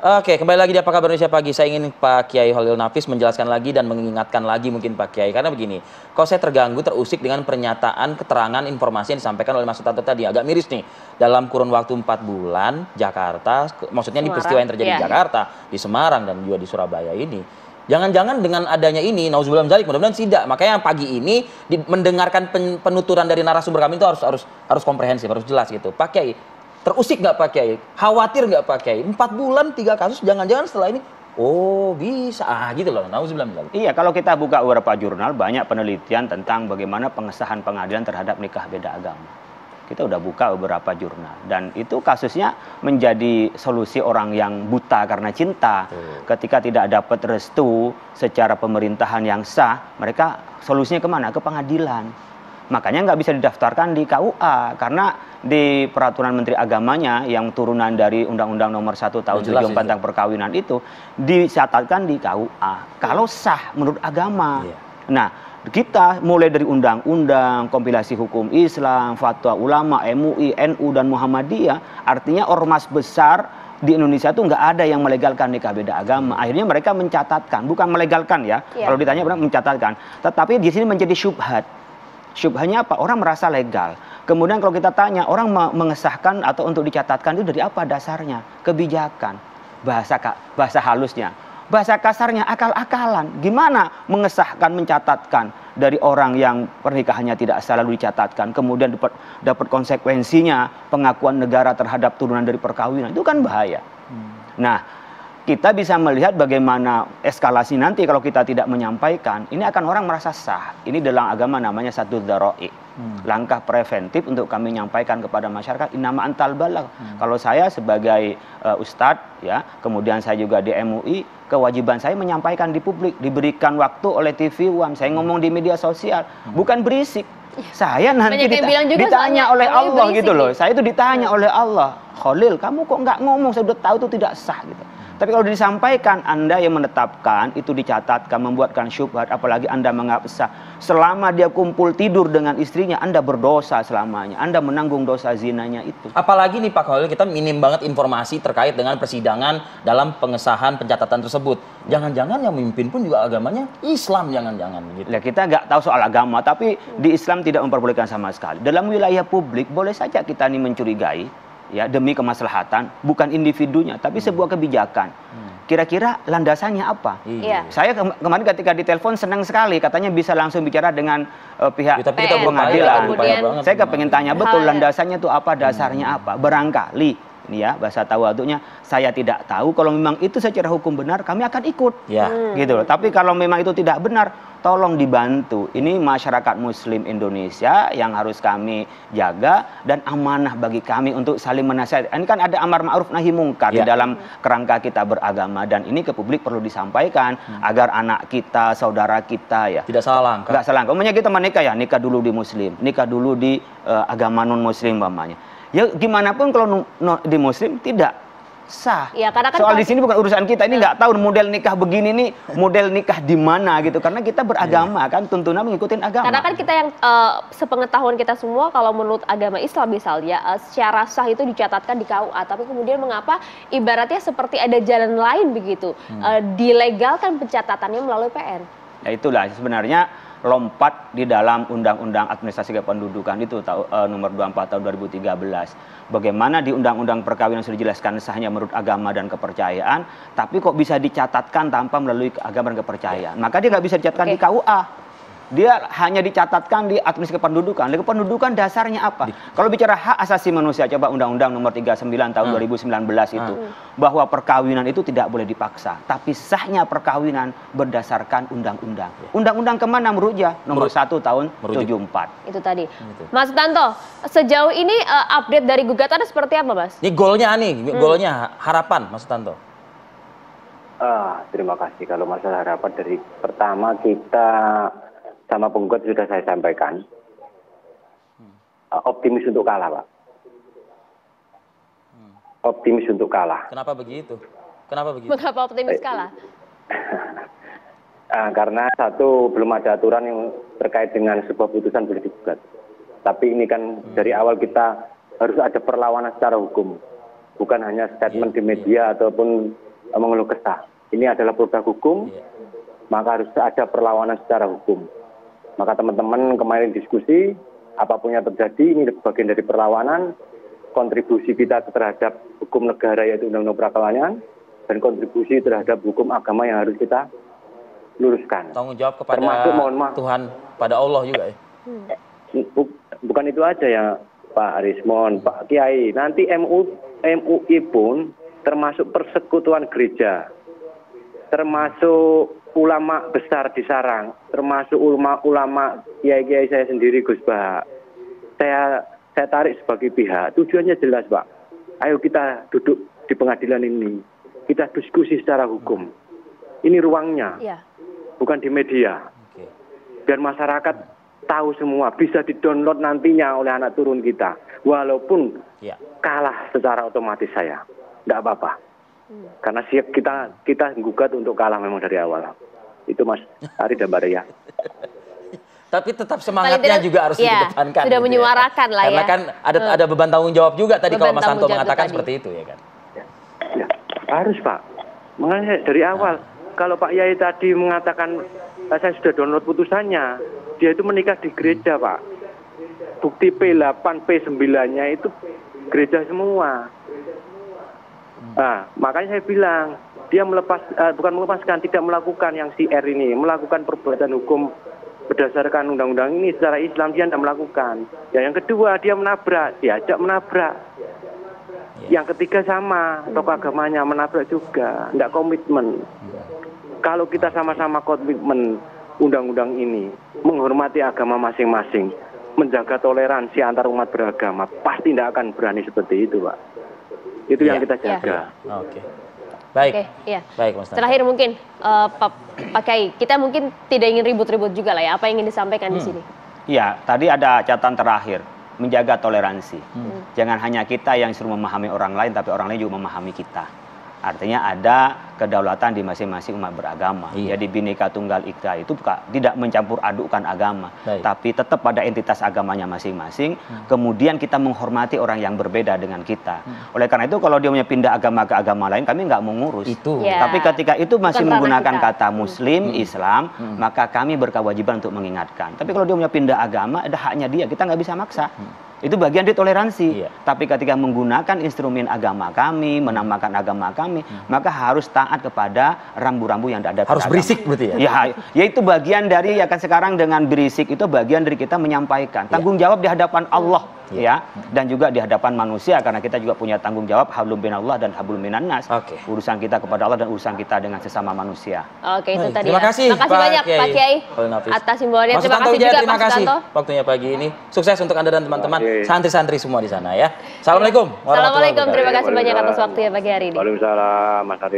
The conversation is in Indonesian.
Oke, kembali lagi di Apa Kabar Indonesia Pagi. Saya ingin Pak Kiai Holil Nafis menjelaskan lagi dan mengingatkan lagi mungkin Pak Kiai. Karena begini, kok saya terganggu, terusik dengan pernyataan, keterangan, informasi yang disampaikan oleh Mas Sutanto tadi. Agak miris nih. Dalam kurun waktu 4 bulan, Jakarta, maksudnya ini peristiwa yang terjadi di Jakarta, di Semarang, dan juga di Surabaya ini. Jangan-jangan dengan adanya ini, nauzubillah min dzalik, mudah-mudahan tidak. Makanya pagi ini mendengarkan penuturan dari narasumber kami itu harus komprehensif, harus jelas gitu. Pak Kiai, terusik nggak Pak Kiai? Khawatir nggak Pak Kiai? 4 bulan 3 kasus, jangan-jangan setelah ini, oh bisa, gitu loh. Nauzubillah min dzalik. Iya, kalau kita buka beberapa jurnal, banyak penelitian tentang bagaimana pengesahan pengadilan terhadap nikah beda agama. Kita udah buka beberapa jurnal. Dan itu kasusnya menjadi solusi orang yang buta karena cinta. Ketika tidak dapat restu secara pemerintahan yang sah, mereka solusinya kemana? Ke pengadilan. Makanya nggak bisa didaftarkan di KUA, karena di peraturan Menteri Agamanya yang turunan dari Undang-Undang Nomor 1 Tahun 74 tentang perkawinan itu dicatatkan di KUA. Kalau sah menurut agama. Nah, kita mulai dari undang-undang, kompilasi hukum Islam, fatwa ulama, MUI, NU, dan Muhammadiyah, artinya ormas besar di Indonesia itu nggak ada yang melegalkan nikah beda agama. Akhirnya mereka mencatatkan, bukan melegalkan ya, kalau ditanya benar mencatatkan. Tetapi di sini menjadi syubhat. Syubhanya apa? Orang merasa legal. Kemudian kalau kita tanya, orang mengesahkan atau untuk dicatatkan itu dari apa dasarnya? Kebijakan, bahasa halusnya, bahasa kasarnya akal-akalan. Gimana mengesahkan, mencatatkan dari orang yang pernikahannya tidak selalu dicatatkan, kemudian dapat konsekuensinya pengakuan negara terhadap turunan dari perkawinan, itu kan bahaya. Nah, kita bisa melihat bagaimana eskalasi nanti kalau kita tidak menyampaikan. Ini akan orang merasa sah. Ini dalam agama namanya satu dzara'i. Langkah preventif untuk kami menyampaikan kepada masyarakat. Innama antal balagh. Kalau saya sebagai ustadz, ya, kemudian saya juga di MUI, kewajiban saya menyampaikan di publik. Diberikan waktu oleh TV One. Saya ngomong di media sosial. Bukan berisik. Saya nanti ditanya oleh Allah gitu loh. Saya itu ditanya oleh Allah. Khalil, kamu kok nggak ngomong? Saya udah tahu itu tidak sah gitu. Tapi kalau disampaikan, Anda yang menetapkan, itu dicatatkan, membuatkan syubhat, apalagi Anda menganggap sah. Selama dia kumpul tidur dengan istrinya, Anda berdosa selamanya. Anda menanggung dosa zinanya itu. Apalagi nih Pak Khalil, kita minim banget informasi terkait dengan persidangan dalam pengesahan pencatatan tersebut. Jangan-jangan yang memimpin pun juga agamanya Islam, jangan-jangan gitu. Ya, kita nggak tahu soal agama, tapi di Islam tidak memperbolehkan sama sekali. Dalam wilayah publik, boleh saja kita ini mencurigai, ya, demi kemaslahatan, bukan individunya, tapi sebuah kebijakan. Kira-kira landasannya apa? Saya kemarin ketika ditelepon senang sekali, katanya bisa langsung bicara dengan pihak pengadilan. Saya kepengen tanya betul landasannya itu apa, dasarnya apa. Barangkali, ini ya bahasa tawadhunya, saya tidak tahu. Kalau memang itu secara hukum benar, kami akan ikut. Gitu loh. Tapi kalau memang itu tidak benar, tolong dibantu. Ini masyarakat Muslim Indonesia yang harus kami jaga dan amanah bagi kami untuk saling menasihati. Ini kan ada amar ma'ruf nahi mungkar di dalam kerangka kita beragama, dan ini ke publik perlu disampaikan agar anak kita, saudara kita, ya, tidak salah langkah. Nggak salah langkah. Umumnya kita menikah, ya, nikah dulu di Muslim, nikah dulu di agama non Muslim umpamanya. Ya gimana pun kalau di Muslim tidak sah. Ya, karena kan soal di sini bukan urusan kita. Ini nggak tahu model nikah begini nih, model nikah di mana gitu. Karena kita beragama kan, tuntunan mengikuti agama. Karena kan kita yang sepengetahuan kita semua, kalau menurut agama Islam misalnya, secara sah itu dicatatkan di KUA. Tapi kemudian mengapa ibaratnya seperti ada jalan lain begitu, dilegalkan pencatatannya melalui PN? Ya itulah sebenarnya lompat di dalam Undang-Undang Administrasi Kependudukan itu nomor 24 tahun 2013. Bagaimana di Undang-Undang Perkawinan sudah dijelaskan sahnya menurut agama dan kepercayaan, tapi kok bisa dicatatkan tanpa melalui agama dan kepercayaan. Maka dia nggak bisa dicatatkan di KUA. Dia hanya dicatatkan di administrasi kependudukan. Kependudukan dasarnya apa? Kalau bicara hak asasi manusia, coba Undang-Undang Nomor 39 tahun 2019 itu, bahwa perkawinan itu tidak boleh dipaksa. Tapi sahnya perkawinan berdasarkan undang-undang. Undang-undang kemana merujak? Nomor 1 tahun 74. Itu tadi. Mas Tanto, sejauh ini update dari gugatan seperti apa, Mas? Ini golnya golnya harapan, Mas Tanto. Terima kasih. Kalau masalah harapan, dari pertama kita sama penggugat sudah saya sampaikan, optimis untuk kalah, Pak. Optimis untuk kalah. Kenapa begitu? Mengapa optimis kalah? Karena satu, belum ada aturan yang terkait dengan sebuah putusan boleh digugat. Tapi ini kan dari awal kita harus ada perlawanan secara hukum, bukan hanya statement di media ataupun mengeluh kesah. Ini adalah produk hukum, maka harus ada perlawanan secara hukum. Maka teman-teman kemarin diskusi, apapun yang terjadi, ini bagian dari perlawanan, kontribusi kita terhadap hukum negara yaitu Undang-Undang Perkawinan, dan kontribusi terhadap hukum agama yang harus kita luruskan. Tanggung jawab kepada Termasuk, mohon maaf, Tuhan, pada Allah juga ya. bukan itu aja ya Pak Arismon, Pak Kiai. Nanti MUI pun termasuk persekutuan gereja, termasuk ulama besar di Sarang, termasuk ulama kiai-kiai saya sendiri, Gus Bah. Saya tarik sebagai pihak. Tujuannya jelas, Pak. Ayo kita duduk di pengadilan ini, kita diskusi secara hukum. Ini ruangnya, bukan di media. Biar masyarakat tahu semua, bisa di-download nantinya oleh anak turun kita. Walaupun kalah secara otomatis saya, tidak apa-apa. Karena siap kita gugat untuk kalah memang dari awal. Itu Mas Ari dan Mbak Ria. Tapi tetap semangatnya juga harus dikedepankan. Sudah gitu menyuarakan lah ya. Karena kan ada beban tanggung jawab juga tadi kalau Mas Santo mengatakan tadi seperti itu ya kan. Ya, harus Pak. Makanya dari awal, kalau Pak Yai tadi mengatakan saya sudah download putusannya, dia itu menikah di gereja Pak. Bukti P8, P9-nya itu gereja semua. Nah, makanya saya bilang, dia bukan melepaskan, tidak melakukan yang si R ini, melakukan perbuatan hukum berdasarkan undang-undang ini secara Islam, dia tidak melakukan. Ya, yang kedua, dia menabrak, diajak menabrak. Yang ketiga sama, tokoh agamanya menabrak juga, tidak komitmen. Kalau kita sama-sama komitmen undang-undang ini, menghormati agama masing-masing, menjaga toleransi antar umat beragama, pasti tidak akan berani seperti itu, Pak. Itu yang kita jaga. Oke. Baik. Baik, Mas. Terakhir mungkin Pak Kiai, kita mungkin tidak ingin ribut-ribut juga lah ya. Apa yang ingin disampaikan di sini? Iya, tadi ada catatan terakhir, menjaga toleransi. Jangan hanya kita yang suruh memahami orang lain, tapi orang lain juga memahami kita. Artinya ada kedaulatan di masing-masing umat beragama. Jadi Bhinneka Tunggal Ika itu tidak mencampur adukkan agama, tapi tetap pada entitas agamanya masing-masing. Kemudian kita menghormati orang yang berbeda dengan kita. Oleh karena itu kalau dia punya pindah agama ke agama lain, kami nggak mengurus. Tapi ketika itu masih menggunakan kata Muslim, Islam, maka kami berkewajiban untuk mengingatkan. Tapi kalau dia punya pindah agama, ada haknya dia. Kita nggak bisa maksa. Itu bagian dari toleransi. Tapi ketika menggunakan instrumen agama kami, menamakan agama kami, maka harus taat kepada rambu-rambu yang ada. Harus berisik berarti ya? Ya itu bagian dari, ya kan sekarang dengan berisik itu bagian dari kita menyampaikan. Tanggung jawab di hadapan Allah. Ya, dan juga di hadapan manusia, karena kita juga punya tanggung jawab hablum minallah dan hablum minan nas. Urusan kita kepada Allah dan urusan kita dengan sesama manusia. Oke, itu tadi. Terima kasih banyak Pak Kiai atas himbauannya. Terima kasih juga Pak Sutanto. Waktunya pagi ini. Sukses untuk Anda dan teman-teman, santri-santri semua di sana ya. Assalamualaikum warahmatullahi wabarakatuh. Terima kasih banyak atas waktunya pagi hari ini. Waalaikumsalam Mas Ari.